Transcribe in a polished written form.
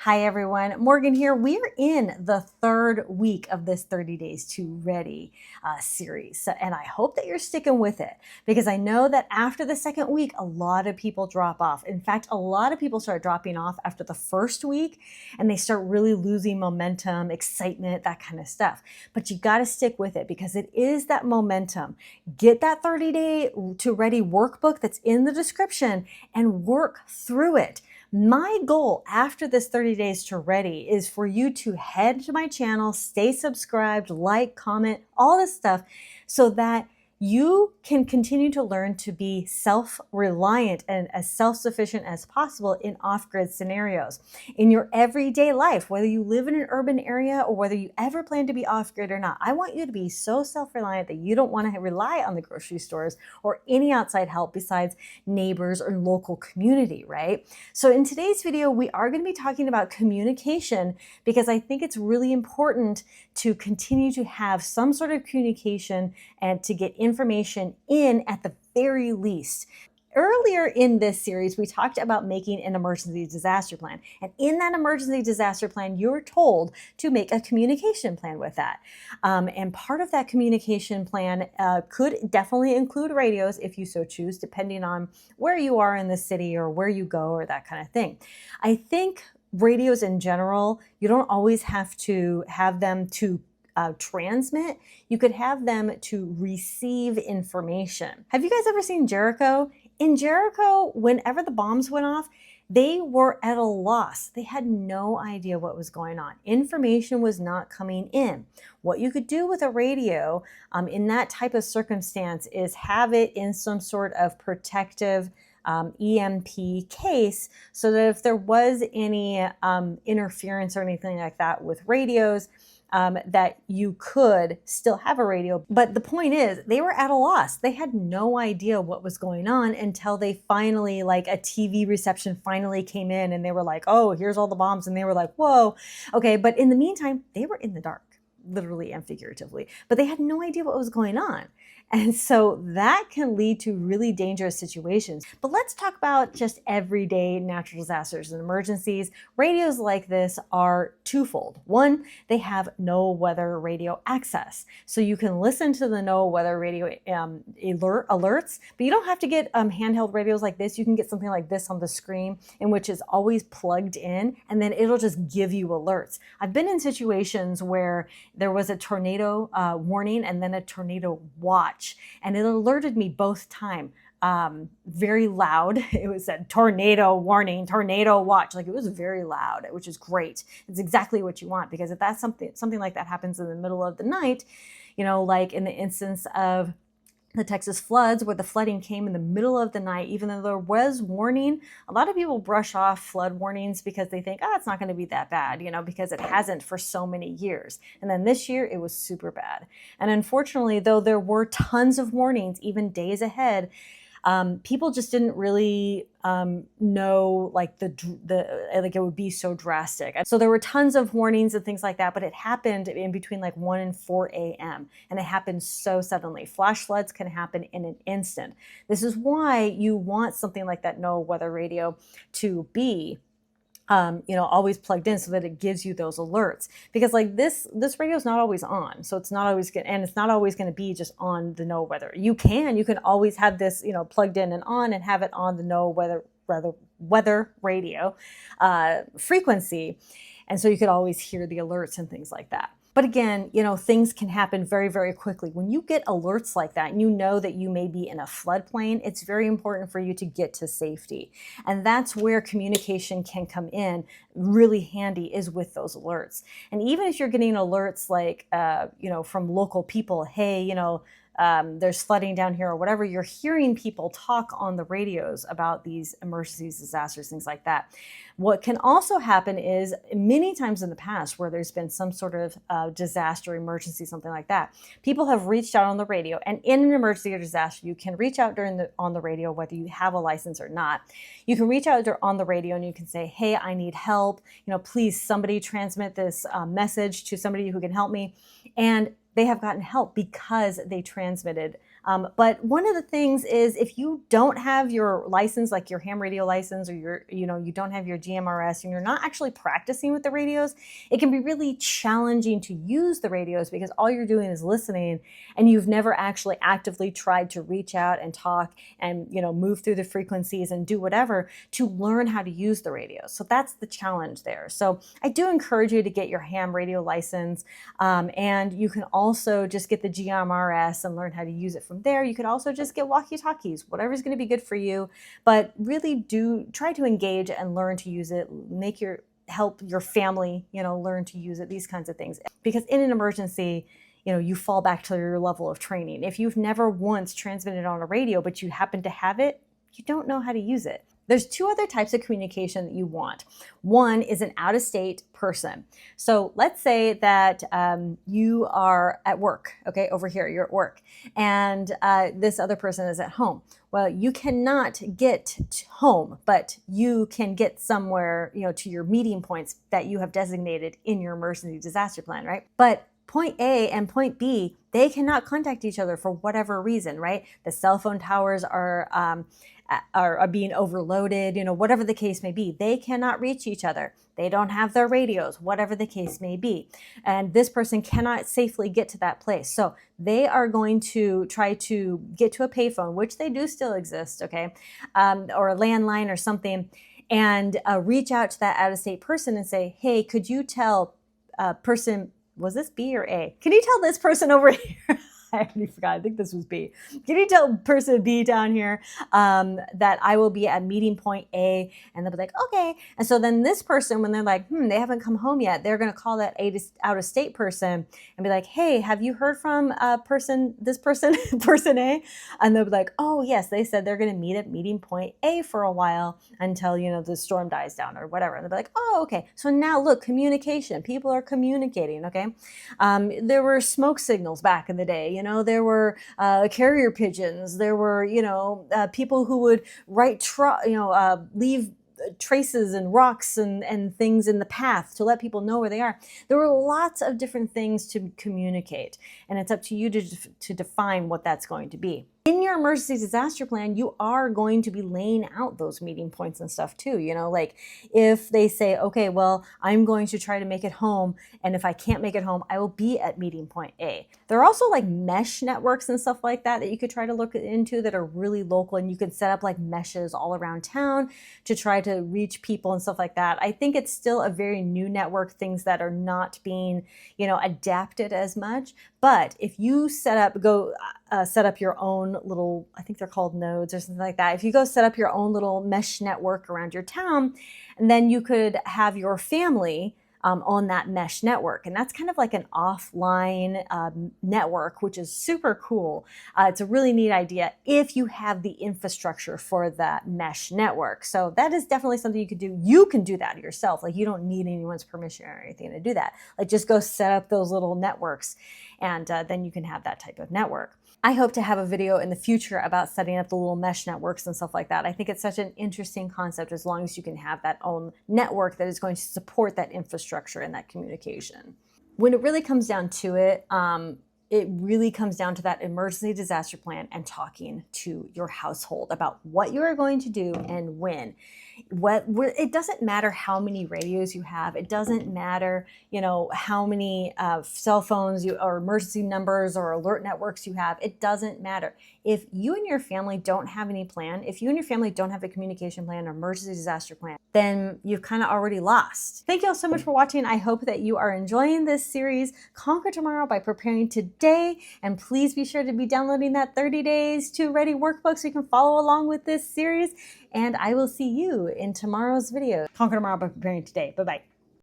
Hi everyone, Morgan here. We are in the third week of this 30 Days to Ready series. And I hope that you're sticking with it because I know that after the second week, a lot of people drop off. In fact, a lot of people start dropping off after the first week and they start really losing momentum, excitement, that kind of stuff. But you got to stick with it because it is that momentum. Get that 30 Day to Ready workbook that's in the description and work through it. My goal after this 30 Days to Ready is for you to head to my channel, stay subscribed, like, comment, all this stuff so that you can continue to learn to be self-reliant and as self-sufficient as possible in off-grid scenarios. In your everyday life, whether you live in an urban area or whether you ever plan to be off-grid or not, I want you to be so self-reliant that you don't want to rely on the grocery stores or any outside help besides neighbors or local community, right? So in today's video, we are going to be talking about communication because I think it's really important to continue to have some sort of communication and to get information in at the very least. Earlier in this series, we talked about making an emergency disaster plan. And in that emergency disaster plan, you're told to make a communication plan with that. And part of that communication plan could definitely include radios if you so choose, depending on where you are in the city or where you go or that kind of thing. I think radios in general, you don't always have to have them to transmit. You could have them to receive information. Have you guys ever seen Jericho? In Jericho, whenever the bombs went off, they were at a loss. They had no idea what was going on. Information was not coming in. What you could do with a radio in that type of circumstance is have it in some sort of protective EMP case so that if there was any interference or anything like that with radios, that you could still have a radio. But the point is, they were at a loss. They had no idea what was going on until they finally, like a TV reception finally came in and they were like, oh, here's all the bombs. And they were like, whoa, okay. But in the meantime, they were in the dark, literally and figuratively, but they had no idea what was going on. And so that can lead to really dangerous situations. But let's talk about just everyday natural disasters and emergencies. Radios like this are twofold. One, they have no weather radio access. So you can listen to the no weather radio alerts, but you don't have to get handheld radios like this. You can get something like this on the screen in which is always plugged in, and then it'll just give you alerts. I've been in situations where there was a tornado warning and then a tornado watch. And it alerted me both time. Very loud. It was a tornado warning, tornado watch. Like it was very loud, which is great. It's exactly what you want because if that's something like that happens in the middle of the night, you know, like in the instance of the Texas floods where the flooding came in the middle of the night, even though there was warning, a lot of people brush off flood warnings because they think, oh, it's not going to be that bad, you know, because it hasn't for so many years. And then this year it was super bad. And unfortunately, though there were tons of warnings, even days ahead, people just didn't really know like like it would be so drastic. So there were tons of warnings and things like that, but it happened in between like 1 and 4 a.m. and it happened so suddenly. Flash floods can happen in an instant. This is why you want something like that no weather radio to be you know, always plugged in so that it gives you those alerts, because like this radio is not always on. So it's not always good. And it's not always going to be just on the no weather. You can always have this, you know, plugged in and on and have it on the no weather radio frequency. And so you could always hear the alerts and things like that. But again, you know, things can happen very, very quickly. When you get alerts like that and you know that you may be in a floodplain, it's very important for you to get to safety. And that's where communication can come in really handy, is with those alerts. And even if you're getting alerts like, you know, from local people, hey, you know, there's flooding down here or whatever, you're hearing people talk on the radios about these emergencies, disasters, things like that. What can also happen is many times in the past where there's been some sort of disaster, emergency, something like that, people have reached out on the radio. And in an emergency or disaster, you can reach out on the radio, whether you have a license or not. You can reach out on the radio and you can say, hey, I need help. You know, please, somebody transmit this message to somebody who can help me. And they have gotten help because they transmitted But one of the things is if you don't have your license, like your ham radio license, or you don't have your GMRS, and you're not actually practicing with the radios, it can be really challenging to use the radios because all you're doing is listening, and you've never actually actively tried to reach out and talk and move through the frequencies and do whatever to learn how to use the radio. So that's the challenge there. So I do encourage you to get your ham radio license, and you can also just get the GMRS and learn how to use it from there. You could also just get walkie-talkies, whatever's going to be good for you, but really do try to engage and learn to use it. Help your family, learn to use it, these kinds of things. Because in an emergency, you fall back to your level of training. If you've never once transmitted on a radio, but you happen to have it, you don't know how to use it. There's two other types of communication that you want. One is an out-of-state person. So let's say that you are at work, okay, over here, you're at work, and this other person is at home. Well, you cannot get home, but you can get somewhere, to your meeting points that you have designated in your emergency disaster plan, right? But point A and point B, they cannot contact each other for whatever reason, right? The cell phone towers are being overloaded, whatever the case may be. They cannot reach each other. They don't have their radios, whatever the case may be. And this person cannot safely get to that place. So they are going to try to get to a payphone, which they do still exist, okay, or a landline or something, and reach out to that out-of-state person and say, hey, could you tell person, was this B or A? Can you tell this person over here? I already forgot. I think this was B. Can you tell person B down here that I will be at meeting point A? And they'll be like, okay. And so then this person, when they're like, they haven't come home yet, they're going to call that out-of-state person and be like, hey, have you heard from this person, person A? And they'll be like, oh, yes, they said they're going to meet at meeting point A for a while until, the storm dies down or whatever. And they'll be like, oh, okay. So now look, communication. People are communicating, okay? There were smoke signals back in the day. There were carrier pigeons. There were, people who would leave traces and rocks and things in the path to let people know where they are. There were lots of different things to communicate, and it's up to you to define what that's going to be. In your emergency disaster plan, you are going to be laying out those meeting points and stuff too. Like if they say, okay, well, I'm going to try to make it home, and if I can't make it home, I will be at meeting point A. There are also like mesh networks and stuff like that you could try to look into that are really local, and you can set up like meshes all around town to try to reach people and stuff like that. I think it's still a very new network, things that are not being, adapted as much. But if you set up your own little, I think they're called nodes or something like that. If you go set up your own little mesh network around your town, and then you could have your family on that mesh network. And that's kind of like an offline network, which is super cool. It's a really neat idea if you have the infrastructure for that mesh network. So that is definitely something you could do. You can do that yourself. Like you don't need anyone's permission or anything to do that. Like just go set up those little networks, and then you can have that type of network. I hope to have a video in the future about setting up the little mesh networks and stuff like that. I think it's such an interesting concept as long as you can have that own network that is going to support that infrastructure and that communication. When it really comes down to it, it really comes down to that emergency disaster plan and talking to your household about what you are going to do and when. It doesn't matter how many radios you have. It doesn't matter, how many cell phones or emergency numbers or alert networks you have. It doesn't matter. If you and your family don't have any plan, if you and your family don't have a communication plan or emergency disaster plan, then you've kind of already lost. Thank you all so much for watching. I hope that you are enjoying this series, Conquer Tomorrow by Preparing Today. And please be sure to be downloading that 30 Days to Ready workbook so you can follow along with this series. And I will see you in tomorrow's video. Conquer Tomorrow by Preparing Today. Bye-bye.